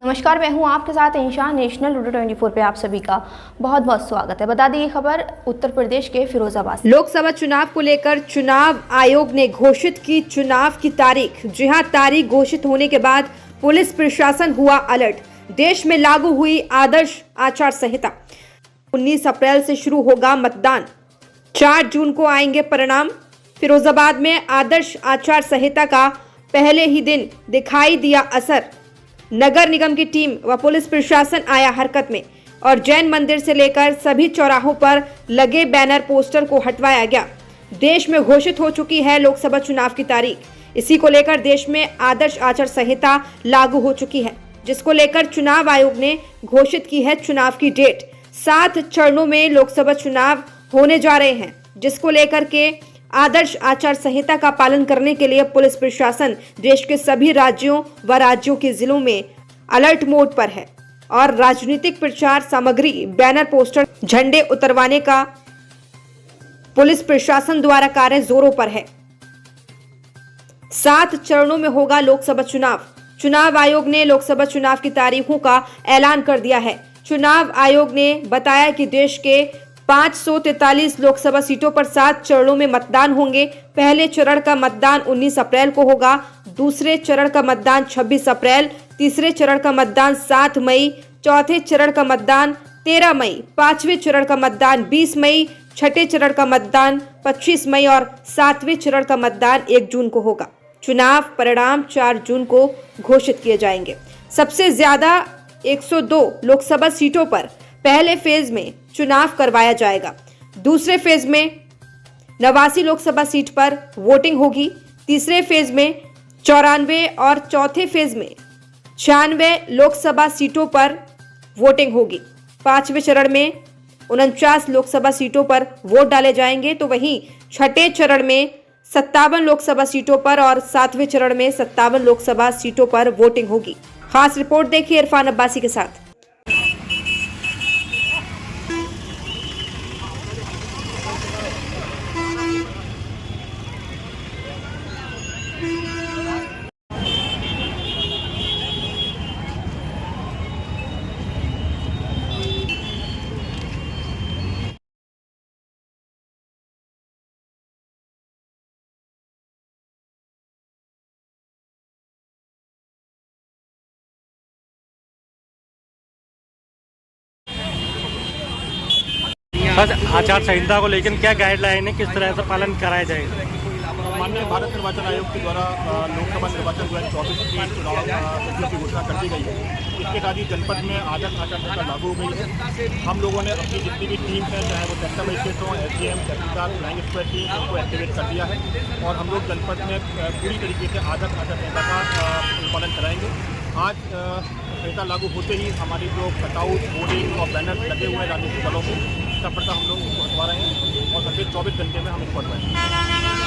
नमस्कार, मैं हूं आपके साथ इंशान। नेशनल लूडो 24 पे आप सभी का बहुत बहुत स्वागत है। बता दें ये खबर उत्तर प्रदेश के फिरोजाबाद से। लोकसभा चुनाव को लेकर चुनाव आयोग ने घोषित की चुनाव की तारीख। जी हां, तारीख घोषित होने के बाद पुलिस प्रशासन हुआ अलर्ट। देश में लागू हुई आदर्श आचार संहिता। 19 अप्रैल से शुरू होगा मतदान, 4 जून को आएंगे परिणाम। फिरोजाबाद में आदर्श आचार संहिता का पहले ही दिन दिखाई दिया असर। नगर निगम की टीम व पुलिस प्रशासन आया हरकत में और जैन मंदिर से लेकर सभी चौराहों पर लगे बैनर पोस्टर को हटवाया गया। देश में घोषित हो चुकी है लोकसभा चुनाव की तारीख। इसी को लेकर देश में आदर्श आचार संहिता लागू हो चुकी है, जिसको लेकर चुनाव आयोग ने घोषित की है चुनाव की डेट। 7 चरणों में लोकसभा चुनाव होने जा रहे हैं, जिसको लेकर के आदर्श आचार संहिता का पालन करने के लिए पुलिस प्रशासन देश के सभी राज्यों व राज्यों के जिलों में अलर्ट मोड पर है और राजनीतिक प्रचार सामग्री, बैनर, पोस्टर, झंडे उतरवाने का पुलिस प्रशासन द्वारा कार्य जोरों पर है। 7 चरणों में होगा लोकसभा चुनाव। चुनाव आयोग ने लोकसभा चुनाव की तारीखों का ऐलान कर दिया है। चुनाव आयोग ने बताया कि देश के 543 लोकसभा सीटों पर 7 चरणों में मतदान होंगे। पहले चरण का मतदान 19 अप्रैल को होगा, दूसरे चरण का मतदान 26 अप्रैल, तीसरे चरण का मतदान 7 मई, चौथे चरण का मतदान 13 मई, पांचवें चरण का मतदान 20 मई, छठे चरण का मतदान 25 मई और 7वें चरण का मतदान 1 जून को होगा। चुनाव परिणाम 4 जून को घोषित किए जाएंगे। सबसे ज्यादा 102 लोकसभा सीटों पर पहले फेज में चुनाव करवाया जाएगा। दूसरे फेज में 89 लोकसभा सीट पर वोटिंग होगी। तीसरे फेज में 94 और चौथे फेज में 96 लोकसभा सीटों पर वोटिंग होगी। 5वें चरण में 49 लोकसभा सीटों पर वोट डाले जाएंगे, तो वहीं छठे चरण में 57 लोकसभा सीटों पर और 7वें चरण में 57 लोकसभा सीटों पर वोटिंग होगी। खास रिपोर्ट देखिए इरफान अब्बासी के साथ। बस आचार संहिता को लेकर क्या गाइडलाइन है, किस तरह से पालन कराया जाएगा? माननीय भारत निर्वाचन आयोग के द्वारा लोकसभा निर्वाचन 2024 की चुनाव तिथियों की घोषणा कर दी गई है। इसके साथ ही जनपद में आदर्श आचार संहिता लागू हो गई है। हम लोगों ने अपनी जितनी भी टीम्स हैं, चाहे वो सेक्टर मजिस्ट्रेट हों, एसडीएम, तहसीलदार, फ्लाइंग स्क्वाड टीम, उनको एक्टिवेट कर दिया है और हम लोग जनपद में पूरी तरीके से आदर्श आचार संहिता का पालन कराएंगे। आज संहिता लागू होते ही हमारी जो कटआउट, होर्डिंग और बैनर लगे हुए हैं राजनीतिक दलों को, सब प्रकार हम लोग उसको हटवा रहे हैं और अगले 24 घंटे में हम इसको हटवाएंगे।